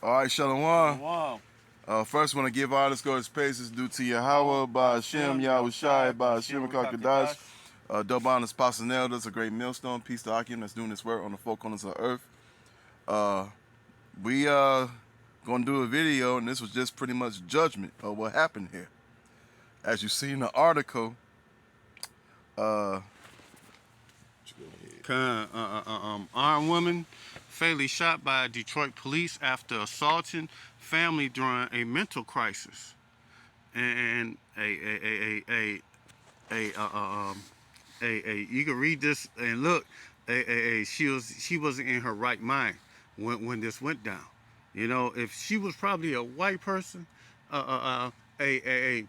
All right, Shalom. Wow. First, want to give all this glorious praises due to Yahweh, by Hashem, Yahushai, by Hashem, Kakadash. Double honors, Apostle Elders, a great millstone. Peace to Akim that's doing this work on the four corners of the earth. We gonna do a video, and this was just pretty much judgment of what happened here. As you see in the article, Armed woman fatally shot by Detroit police after assaulting family during a mental crisis, and you can read this and look. She wasn't in her right mind when this went down. You know, if she was probably a white person, they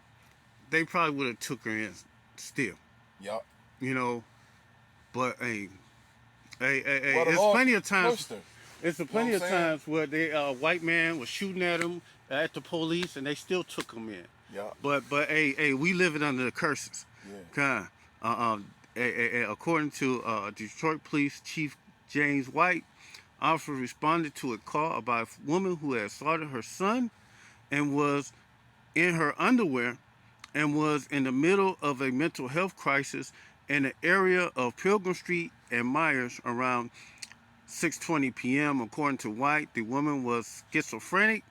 probably would have took her in still. yup. You know, but it's plenty of times. It's plenty of times where they white man was shooting at them at the police, and they still took them in. Yeah. But we living under the curses. Yeah. According to Detroit Police Chief James White, officers responded to a call about a woman who had assaulted her son and was in her underwear and was in the middle of a mental health crisis in the area of Pilgrim Street and Myers around 6:20 p.m. According to White, the woman was schizophrenic.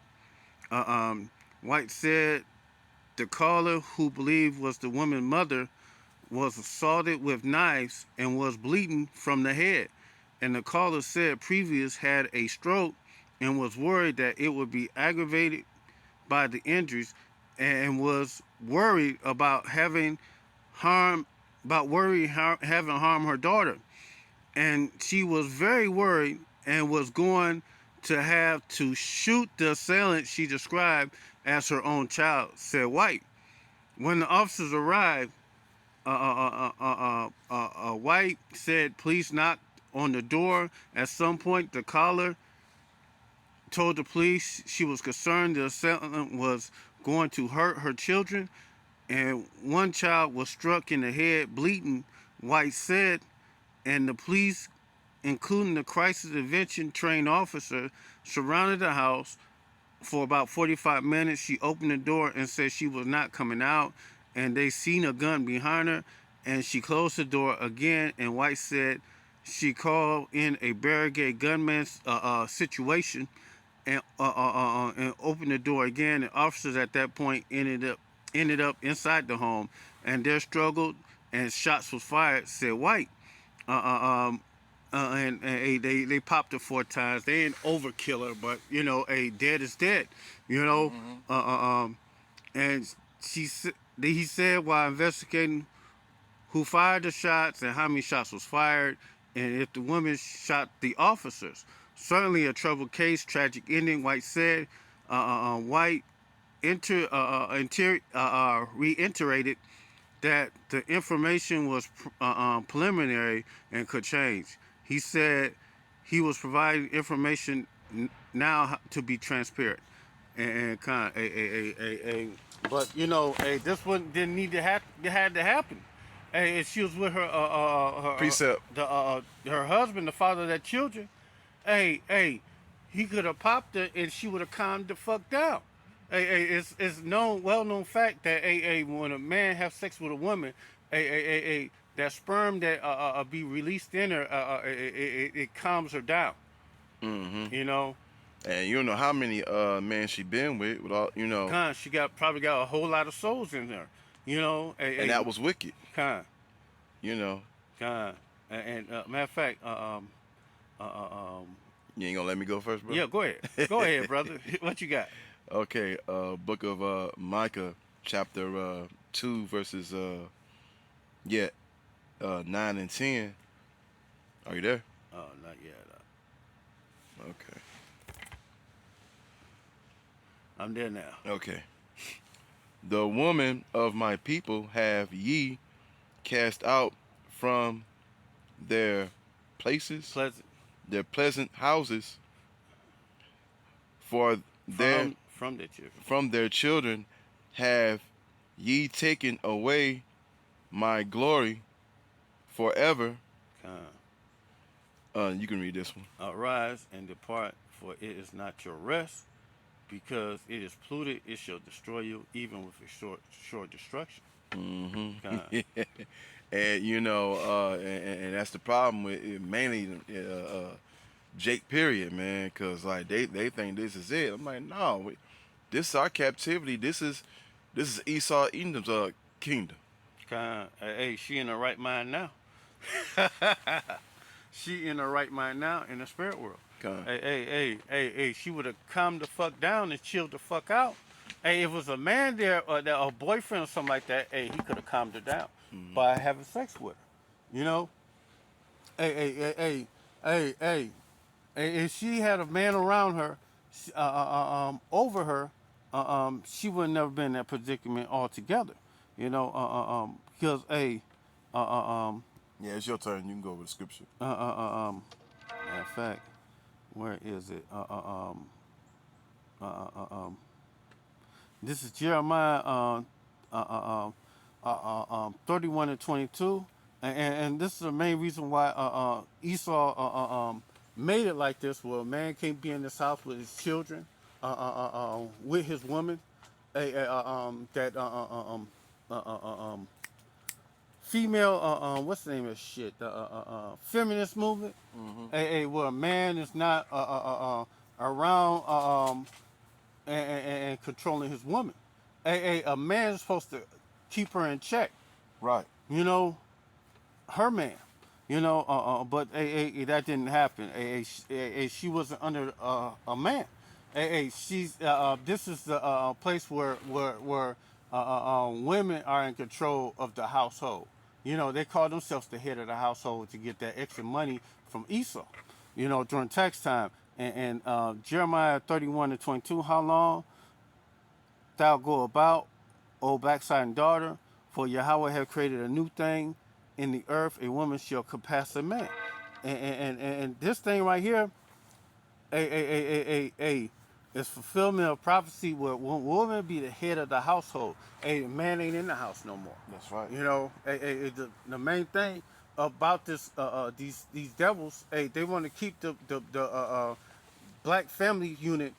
White said the caller, who believed was the woman's mother, was assaulted with knives and was bleeding from the head. And the caller said previous had a stroke and was worried that it would be aggravated by the injuries, and was worried about having harmed her daughter. And she was very worried and was going to have to shoot the assailant she described as her own child, said White. When the officers arrived, White said police knocked on the door. At some point, the caller told the police she was concerned the assailant was going to hurt her children, and one child was struck in the head, bleeding, White said, and the police, including the crisis intervention trained officer, surrounded the house for about 45 minutes. She opened the door and said she was not coming out, and they seen a gun behind her, and she closed the door again, and White said she called in a barricade gunman situation and opened the door again. And officers at that point ended up inside the home, and they struggled and shots was fired, said White. And they popped her 4 times. They ain't overkill her, but you know, dead is dead. You know, and he said while investigating who fired the shots and how many shots was fired, and if the woman shot the officers. Certainly a troubled case, tragic ending, White said. White reiterated that the information was preliminary and could change. He said he was providing information now to be transparent and kind of but you know, this one didn't need to had to happen. She was with her Precept. Her husband, the father of their children. He could have popped her and she would have calmed the fuck down. It's well-known fact that when a man have sex with a woman, that sperm that be released in her, it calms her down. You know. And you don't know how many men she been with all, you know. She probably got a whole lot of souls in her. You know. And that was wicked. You know. And matter of fact, you ain't gonna let me go first, bro? Yeah, go ahead. Go ahead, brother. What you got? Okay, book of Micah, chapter 2, verses 9 and 10. Are you there? Oh, not yet. Okay. I'm there now. Okay. The woman of my people have ye cast out from their places, their pleasant houses, for from their children have ye taken away my glory forever. You can read this one. Arise and depart, for it is not your rest because it is polluted, it shall destroy you, even with a short destruction. Mm-hmm. God. And and that's the problem with it, mainly Jake period, man, because like they think this is it. I'm like, no, this is our captivity. This is Esau Edom's kingdom. God. Hey, she in the right mind now. She in the right mind now in the spirit world. Con. Hey, she would have calmed the fuck down and chilled the fuck out. Hey, if it was a man there or a boyfriend or something like that, hey, he could have calmed her down Mm-hmm. by having sex with her. You know? Hey. If she had a man around her, over her, she would never been in that predicament altogether. You know, because Yeah, it's your turn. You can go over the scripture. matter of fact, where is it? This is Jeremiah 31 and 22. And this is the main reason why Esau made it like this. Well, a man can't be in this house with his children, with his woman, that female, what's the name of shit? Feminist movement. Mm-hmm. Where a man is not around and controlling his woman. A man is supposed to keep her in check. Right. You know, her man. You know, but that didn't happen. She wasn't under a man. She's this is the place where women are in control of the household. You know, they call themselves the head of the household to get that extra money from Esau. You know, during tax time. And Jeremiah 31 and 22, how long thou go about, O backsliding daughter, for Yahweh have created a new thing in the earth, a woman shall compass a man. And this thing right here, is fulfillment of prophecy where woman be the head of the household. A man ain't in the house no more. That's right. You know, the main thing about this these devils, they want to keep the black family unit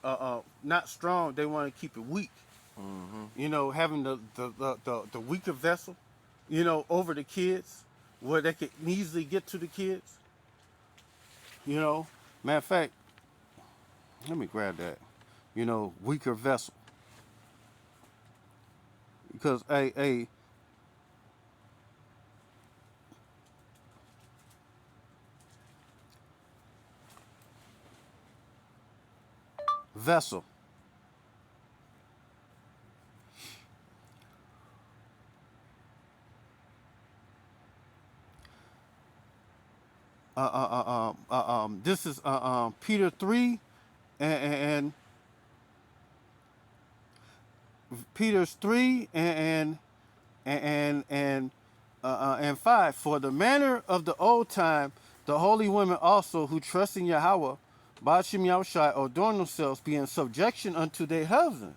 not strong. They want to keep it weak. Mm-hmm. You know, having the weaker vessel, you know, over the kids, where they could easily get to the kids. You know, matter of fact, let me grab that. You know, weaker vessel. Because a vessel. This is Peter 3 and Peter's 3 and 5. For the manner of the old time, the holy women also who trust in Yahweh, Ba'ashem Yahushai, adorn themselves, be in subjection unto their husband.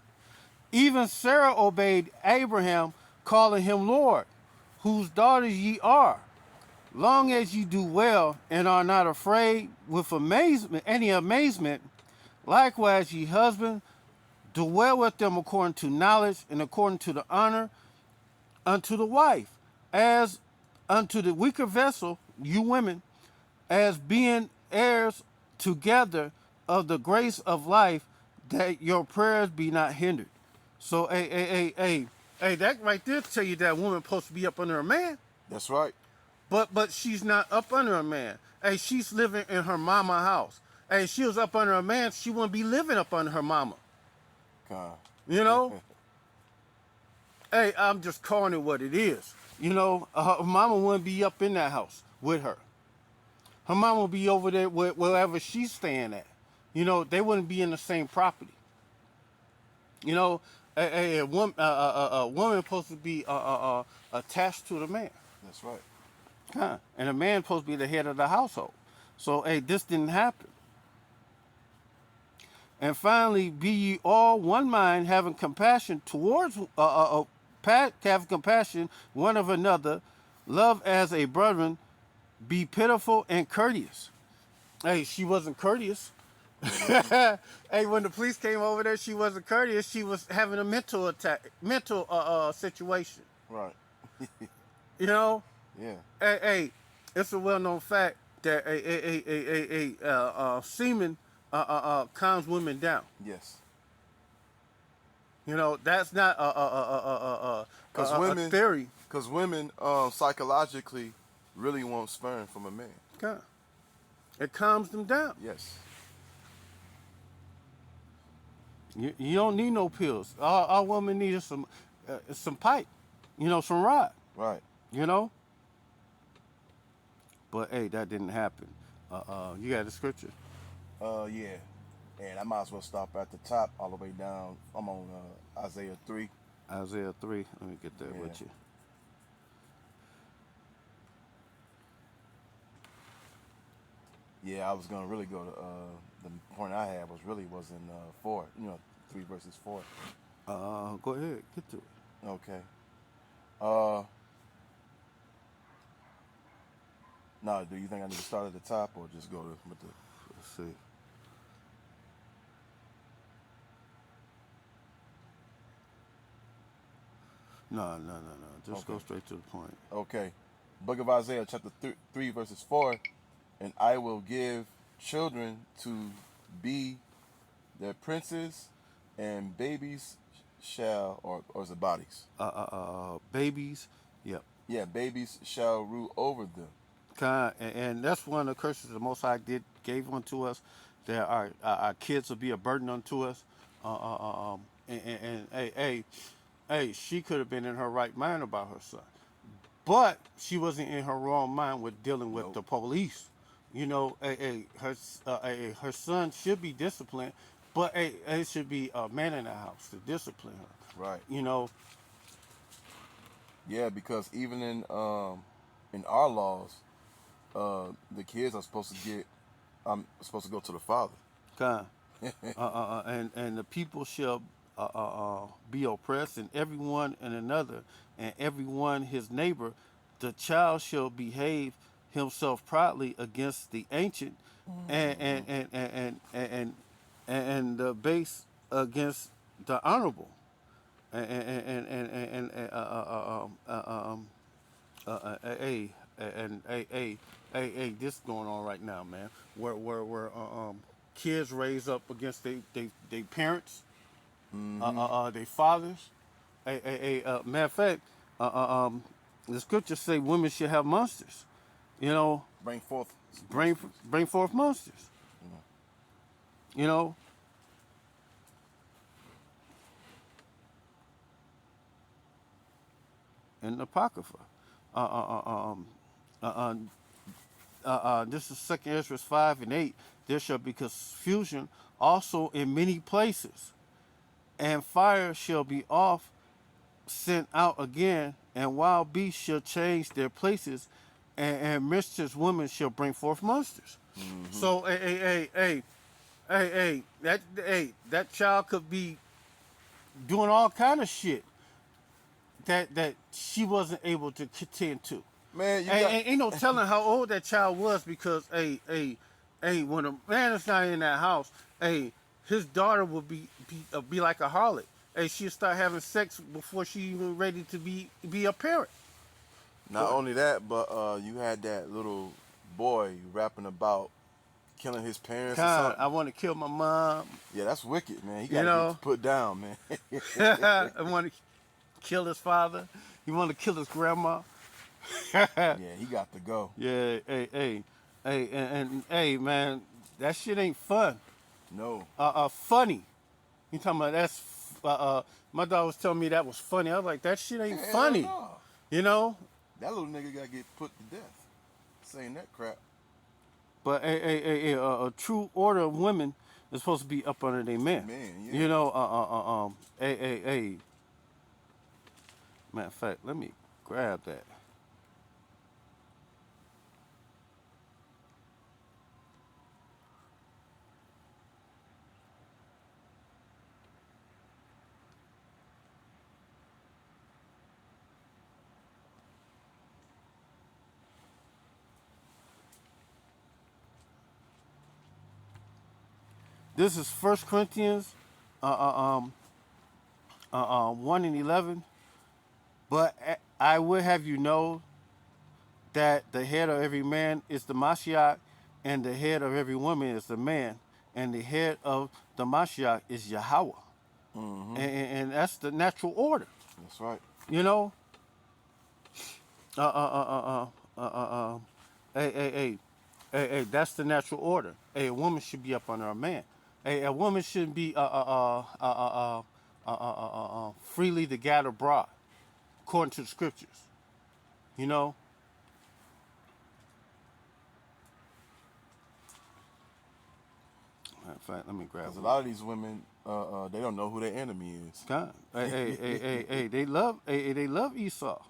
Even Sarah obeyed Abraham, calling him Lord, whose daughters ye are. Long as ye do well and are not afraid with amazement, any amazement, likewise ye husband, dwell with them according to knowledge and according to the honor unto the wife, as unto the weaker vessel, you women, as being heirs together of the grace of life, that your prayers be not hindered. So, that right there tell you that woman supposed to be up under a man. That's right. But she's not up under a man. Hey, she's living in her mama house. Hey, if she was up under a man, she wouldn't be living up under her mama. God. You know? Hey, I'm just calling it what it is. You know, her mama wouldn't be up in that house with her. Her mama would be over there wherever she's staying at. You know, they wouldn't be in the same property. You know, a woman supposed to be attached to the man. That's right. Huh. And a man supposed to be the head of the household. So, hey, this didn't happen. And finally, be ye all one mind, having compassion towards, have compassion one of another, love as a brethren, be pitiful and courteous. Hey, she wasn't courteous. Hey, when the police came over there, she wasn't courteous. She was having a mental situation. Right. You know, Yeah. hey, it's a well-known fact that semen calms women down. Yes. You know, that's not Cause a women, theory. cause women, psychologically, really want sperm from a man. God, it calms them down. Yes. You don't need no pills. All women need is some pipe, you know, some rod, Right. you know. But hey, that didn't happen. You got the scripture. Yeah. And I might as well stop at the top all the way down. I'm on Isaiah 3. Isaiah 3. Let me get there Yeah. with you. Yeah, I was gonna really go to the point I had was in 4. 3 verses 4. Go ahead, get to it. Okay. Uh, now, do you think I need to start at the top or just go to with the? Let's see. No. Just Okay. go straight to the point. Okay. Book of Isaiah, chapter 3 verses 4, and I will give children to be their princes, and babies shall, or is it bodies? Babies. Yep. Yeah, babies shall rule over them. And that's one of the curses the Most High gave unto us, that our kids will be a burden unto us. Hey, she could have been in her right mind about her son, but she wasn't in her wrong mind with dealing with Nope. the police. You know, her son should be disciplined, but it should be a man in the house to discipline her. Right. You know, Yeah, because even in our laws, the kids are supposed to get supposed to go to the father. kind. And the people shall be oppressed, and everyone and another, and everyone his neighbor. The child shall behave himself proudly against the ancient, and Mm-hmm. and and and and and, and the base against the honorable, hey, this going on right now, man. Where kids raise up against they parents, Mm-hmm. they fathers. Matter of fact, uh, uh, um, the scriptures say women should have monsters. You know, Bring forth bring monsters. bring forth monsters. You know. You know, in the apocrypha. Uh, uh, uh, um, uh, uh, this is Second Ezra 5 and 8. There shall be confusion also in many places, and fire shall be off sent out again, and wild beasts shall change their places, and mischievous women shall bring forth monsters. Mm-hmm. So, that child could be doing all kind of shit that she wasn't able to contend to. Man, you got Ain't no telling how old that child was, because when a man is not in that house, his daughter will be like a harlot. She'll start having sex before she even ready to be a parent. not Go ahead. only that, but you had that little boy rapping about killing his parents or God, something. I want to kill my mom. Yeah, that's wicked, man. He got You to get know, put down, man. I want to kill his father. He want to kill his grandma. Yeah, he got to go. Yeah, hey, man, that shit ain't fun. No. Funny. You talking about that's my dog was telling me that was funny. I was like, that shit ain't Hell funny. no. You know? That little nigga got to get put to death. Saying that crap. But a true order of women is supposed to be up under their man. Man, yeah. You know, matter of fact, let me grab that. This is 1 Corinthians 1:11. But I would have you know that the head of every man is the Mashiach, and the head of every woman is the man, and the head of the Mashiach is Yahweh. Mm-hmm. And that's the natural order. That's right. You know, uh, uh, uh, uh, uh, uh, uh, hey, that's the natural order. A woman should be up under a man. A woman should be freely the gad abroad, according to the scriptures. You know, in fact, let me grab Because a one. lot of these women, they don't know who their enemy is. God, they love Esau.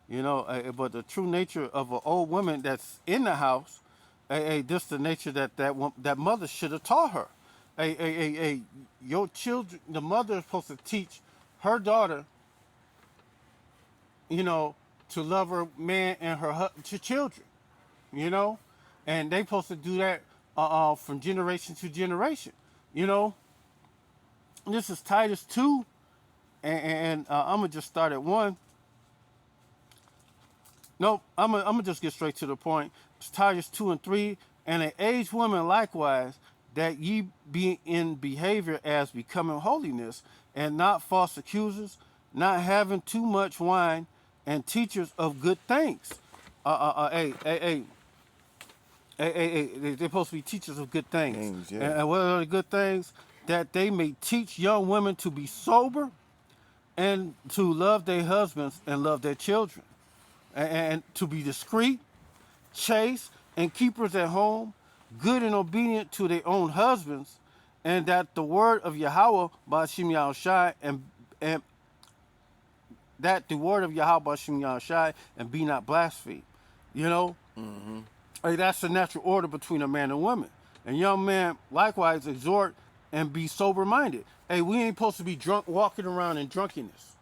You know, but the true nature of an old woman that's in the house, this the nature that mother should have taught her. Your children, the mother is supposed to teach her daughter, you know, to love her man and her children, you know, and they supposed to do that from generation to generation, you know. This is Titus 2, and I'm gonna just start at 1. Nope, I'm gonna just get straight to the point. It's Titus 2 and 3, and an aged woman likewise, that ye be in behavior as becoming holiness, and not false accusers, not having too much wine, and teachers of good things. They're supposed to be teachers of good things. Things, yeah. And what are the good things? That they may teach young women to be sober, and to love their husbands and love their children, and to be discreet, chaste, and keepers at home, good and obedient to their own husbands, and that the word of Yahweh Ba'ashim Yahushai and that the word of Yahweh Ba'ashim Yahushai and be not blasphemed. You know, Mm-hmm. that's the natural order between a man and woman. And young man likewise exhort and be sober minded. Hey, we ain't supposed to be drunk walking around in drunkenness.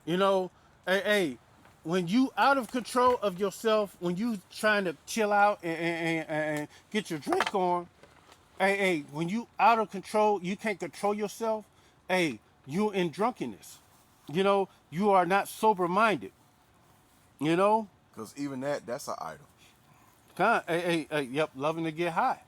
You know, when you out of control of yourself, when you trying to chill out and get your drink on, when you out of control, you can't control yourself. You in drunkenness. You know, you are not sober minded. You know, Because even that's an idol. yep, loving to get high.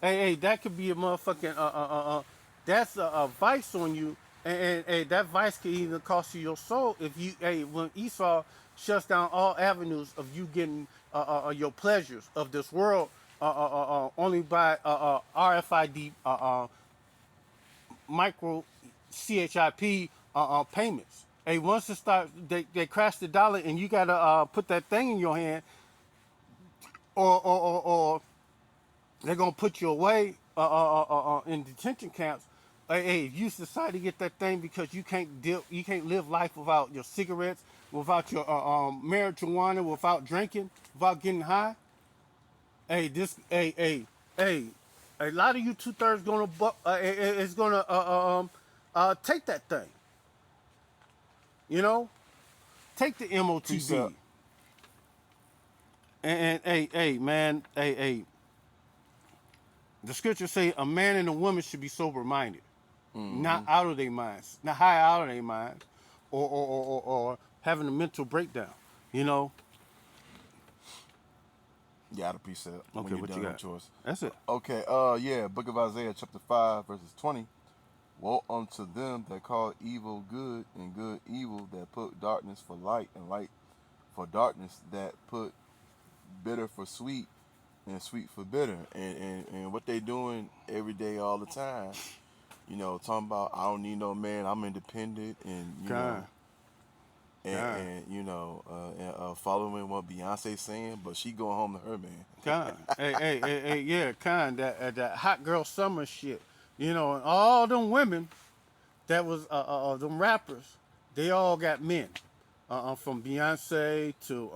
That could be a motherfucking that's a vice on you, and that vice could even cost you your soul if you when Esau shuts down all avenues of you getting your pleasures of this world only by RFID micro CHIP payments. Once it starts, they crash the dollar, and you gotta put that thing in your hand, or they're gonna put you away in detention camps. If you decide to get that thing because you can't live life without your cigarettes, without your marijuana, without drinking, without getting high. A lot of you 2/3 gonna is gonna take that thing. You know, take the Precept. MOTB. Man, the scriptures say a man and a woman should be sober minded, not Mm-hmm. out of their minds, not high out of their minds, or having a mental breakdown. You know. Yeah, the precept. When Okay, you're what done you with got? yours. That's it. Okay, yeah, Book of Isaiah, chapter 5, verses 20. Woe unto them that call evil good, and good evil, that put darkness for light, and light for darkness, that put bitter for sweet, and sweet for bitter. And what they doing every day, all the time, talking about, I don't need no man, I'm independent, and, God, God, following what Beyonce saying, but she going home to her man. God. Yeah, kind that hot girl summer shit. You know, and all them women that was them rappers, they all got men. From Beyonce to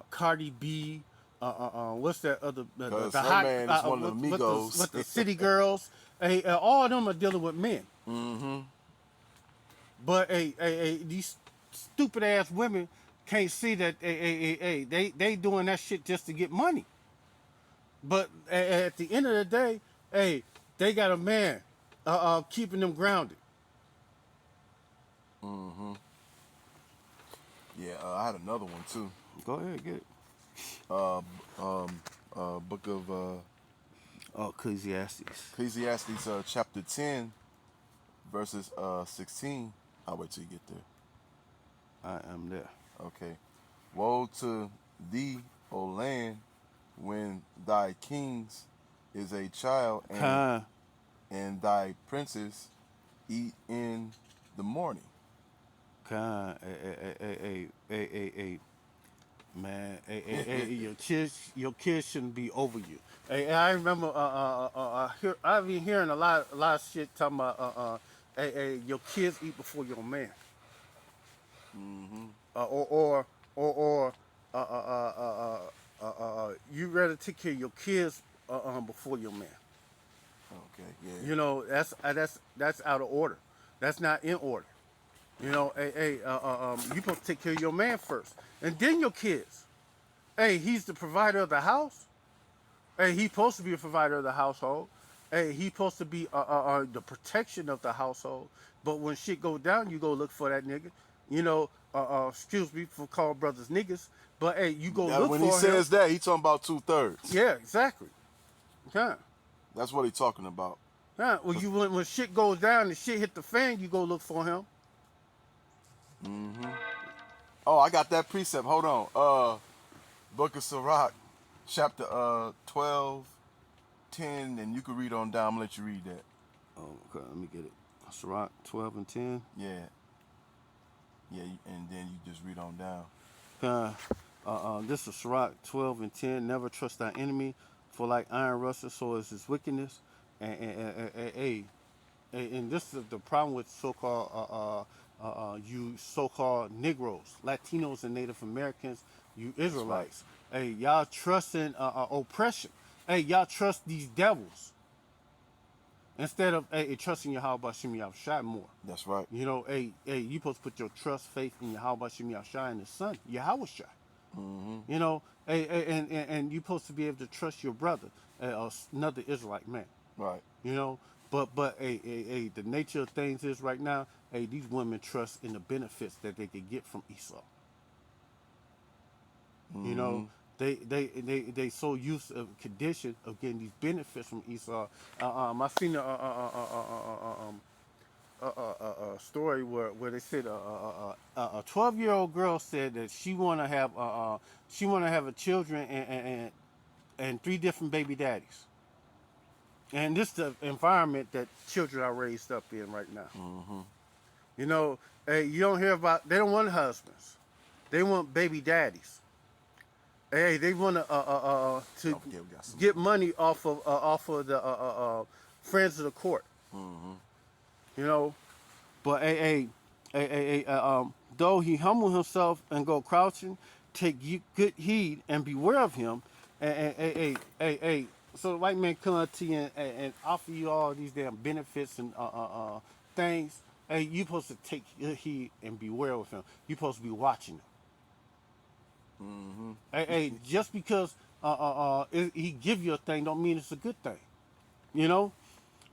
Cardi B. What's that other Because the her hot man is one of the Migos. what the city girls? All of them are dealing with men. Mm-hmm. But these stupid ass women can't see that they doing that shit just to get money. But at the end of the day, hey, they got a man keeping them grounded. Mm-hmm. Yeah, I had another one too. Go ahead, get it. Uh, um, Book of Oh, Ecclesiastes. Ecclesiastes, chapter 10, verses 16. I'll wait till you get there. I am there. Okay. Woe to thee, O land, when thy kings is a child, Kind, and thy princes eat in the morning. kind, man, your kids shouldn't be over you. Hey, I remember, I've been hearing a lot of shit talking about, your kids eat before your man, Mm-hmm. or you rather take care of your kids before your man. Okay, yeah. You know, that's out of order. That's not in order. You know, you supposed to take care of your man first, and then your kids. Hey, he's the provider of the house. Hey, he's supposed to be a provider of the household. Hey, he's supposed to be the protection of the household. But when shit go down, you go look for that nigga. You know, excuse me for calling brothers niggas, but hey, you go That, look when he for him. says that, he talking about 2/3. Yeah, exactly. Yeah, That's what he talking about. yeah. Cause, When shit goes down and shit hit the fan, you go look for him. mm-hmm. Oh, I got that precept. Hold on. Book of Sirach, chapter 12, 10, and you can read on down. I'm gonna let you read that. Oh, okay. Let me get it. Sirach 12 and 10. Yeah, yeah, and then you just read on down. Uh, this is Sirach 12 and 10. Never trust thy enemy, for like iron rusteth, so is his wickedness. And this is the problem with so-called you so-called Negroes, Latinos, and Native Americans, you That's right. Israelites. Hey, y'all trust in oppression. Hey, y'all trust these devils instead of trusting Yahweh Shem Yahushua more. That's right. You know, you supposed to put your trust, faith in Yahweh Shem Yahushua and His Son, Yahweh Shai. Mm-hmm. You know, and you're supposed to be able to trust your brother, another Israelite man. Right. You know, but the nature of things is right now, these women trust in the benefits that they could get from Esau. You know, Mm-hmm. they so used of condition of getting these benefits from Esau. I seen a story where they said a 12-year-old girl said that she want to have a children and three different baby daddies. And this is the environment that children are raised up in right now. Mm-hmm. You know, you don't hear about, they don't want husbands. They want baby daddies. Hey, they want to Don't forget we got some get more. money off of the friends of the court. Mm-hmm. You know, but though he humble himself and go crouching, take good heed and beware of him. So the white man come up to you and offer you all these damn benefits and things. Hey, you supposed to take good heed and beware of him. You supposed to be watching him. Mm-hmm. Just because he give you a thing don't mean it's a good thing. You know,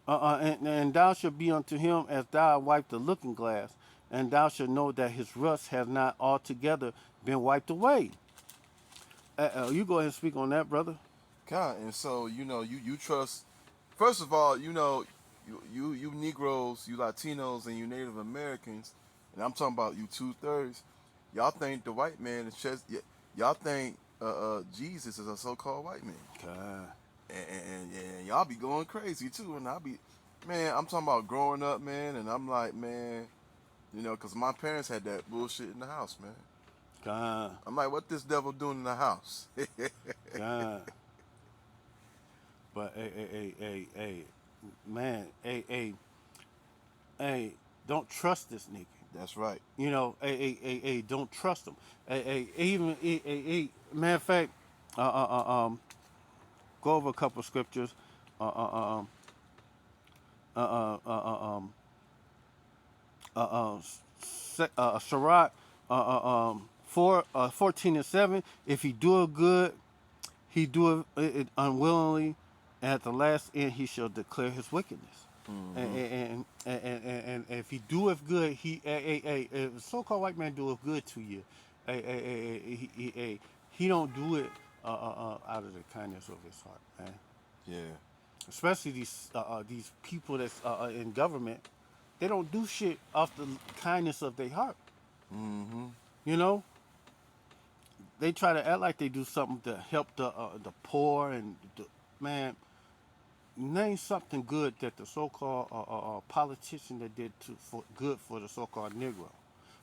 and thou shalt be unto him as thou wipe the looking glass, and thou shalt know that his rust has not altogether been wiped away. You go ahead and speak on that, brother. God, and so you trust. First of all, you Negroes, you Latinos, and you Native Americans, and I'm talking about you 2/3. Y'all think the white man is just y'all think Jesus is a so-called white man, God. and y'all be going crazy too, and I'll be, man. I'm talking about growing up, man, and I'm like, man, cause my parents had that bullshit in the house, man. God. I'm like, what this devil doing in the house? God. But man, don't trust this nigga. That's right. You know, don't trust him. Even, matter of fact, go over a couple of scriptures. Uh, uh, um, um, Sirach 14 and 7. If he do it good, he do it unwillingly. and at the last end he shall declare his wickedness. And, Mm-hmm. and, and if he doeth good, if a so-called white man doeth good to you, he don't do it out of the kindness of his heart, man. Yeah. Especially these people that's in government, they don't do shit off the kindness of their heart. Mm-hmm. You know, they try to act like they do something to help the poor and man. Name something good that the so-called politician that did for good for the so-called Negro,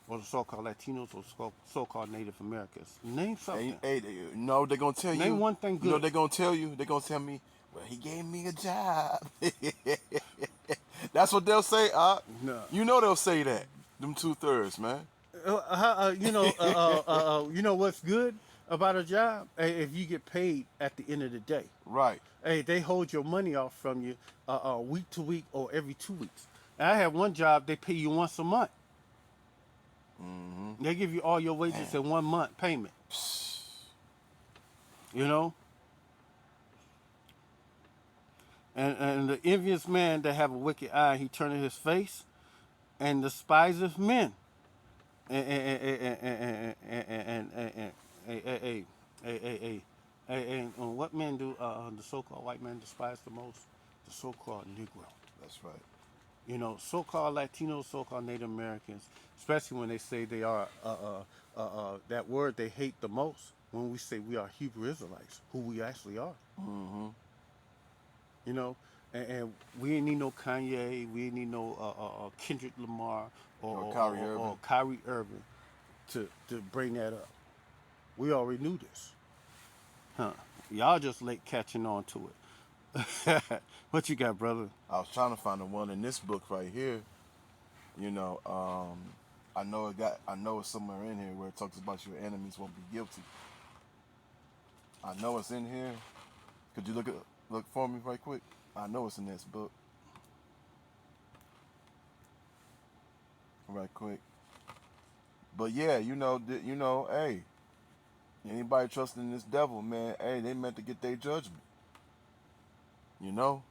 or the so-called Latinos, or so-called Native Americans. Name And something. hey, no, they're gonna tell Name you. one thing You know, good. they're gonna tell you. They're gonna tell me. Well, he gave me a job. That's what they'll say. No. You know they'll say that. Them 2/3, man. You know what's good about a job? Hey, if you get paid at the end of the day. Right. Hey, they hold your money off from you week to week or every 2 weeks. And I have one job, they pay you once a month. Mm-hmm. They give you all your wages Damn. in 1 month payment. You know? And the envious man that have a wicked eye, he turneth his face and despiseth men. And what men do the so-called white man despise the most? The so-called Negro. That's right. You know, so-called Latinos, so-called Native Americans, especially when they say they are that word they hate the most. When we say we are Hebrew Israelites, who we actually are. Mm-hmm. You know, and we ain't need no Kanye, we ain't need no Kendrick Lamar or, Or or, Kyrie or, or Irving. Kyrie Irving to bring that up. We already knew this, huh? Y'all just late catching on to it. What you got, brother? I was trying to find the one in this book right here. You know, I know it got. I know it's somewhere in here where it talks about your enemies won't be guilty. I know it's in here. Could you look for me right quick? I know it's in this book. Right quick. But yeah, hey, anybody trusting this devil, man, hey, they meant to get their judgment. You know,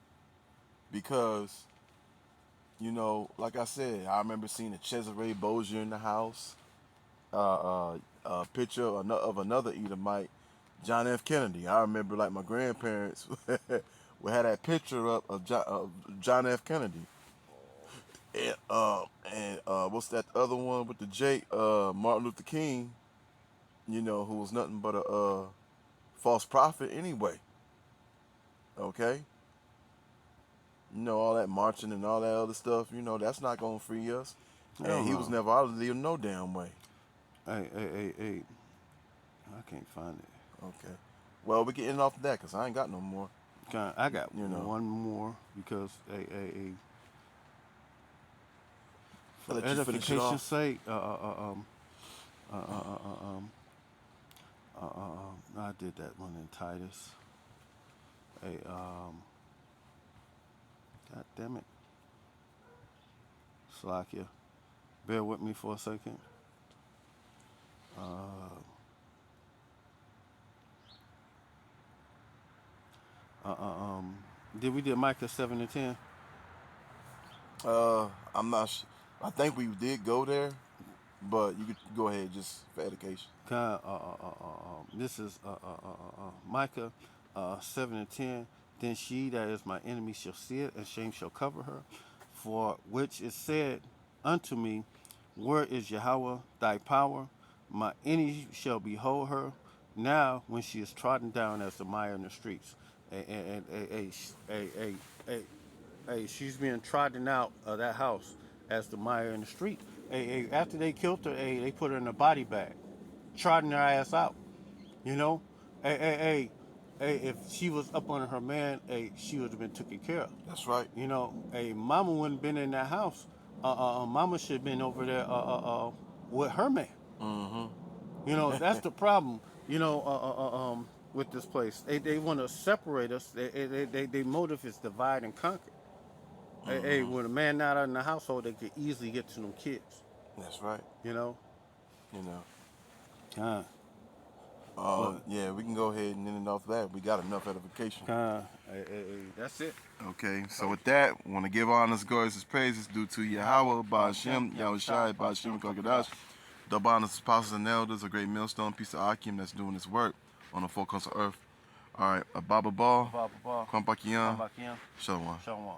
because like I said, I remember seeing a Cesare Bozier in the house. A picture of another Edomite, John F. Kennedy. I remember like my grandparents we had that picture up of John F. Kennedy. And what's that other one with the J? Martin Luther King. Who was nothing but a false prophet anyway. Okay. All that marching and all that other stuff. That's not gonna free us. I And don't he was know. never out of there no damn way. Hey, I can't find it. Okay. Well, we can end off that because I ain't got no more. I got You know. one more because I'll for let you finish it edification's off. sake, uh, uh, uh, um, I did that one in Titus. Hey, God damn it, Slakia, bear with me for a second. Uh, uh, uh, um, did we did Micah 7 and 10? I'm not. I think we did go there, but you could go ahead just for education. This is Micah 7 and 10. Then she that is my enemy shall see it, and shame shall cover her. For which is said unto me, where is Yahweh thy power? My enemy shall behold her now when she is trodden down as the mire in the streets. She's being trodden out of that house as the mire in the street. After they killed her, they put her in a body bag, trotting her ass out. You know, if she was up on her man, she would have been taken care of. That's right. Mama wouldn't have been in that house. Mama should have been over there with her man. Mm-hmm. That's the problem. With this place, they want to separate us. They motive is divide and conquer. Mm-hmm. When a man not in the household, they could easily get to them kids. That's right. You know, You know. uh, but Yeah, we can go ahead and end it off that. We got enough edification. uh, That's it. Okay, so with that, want to give honors, glories, and praises due to Yahweh, Ba'Shem, Yahushai, Ba'Shem, Kokodash, the honors, apostles, and elders, a great millstone, piece of Akim that's doing this work on the four corners of earth. All right, Ababa Ball, Baba Ball. Kwampakian, Bakian. Shalom. Shalom.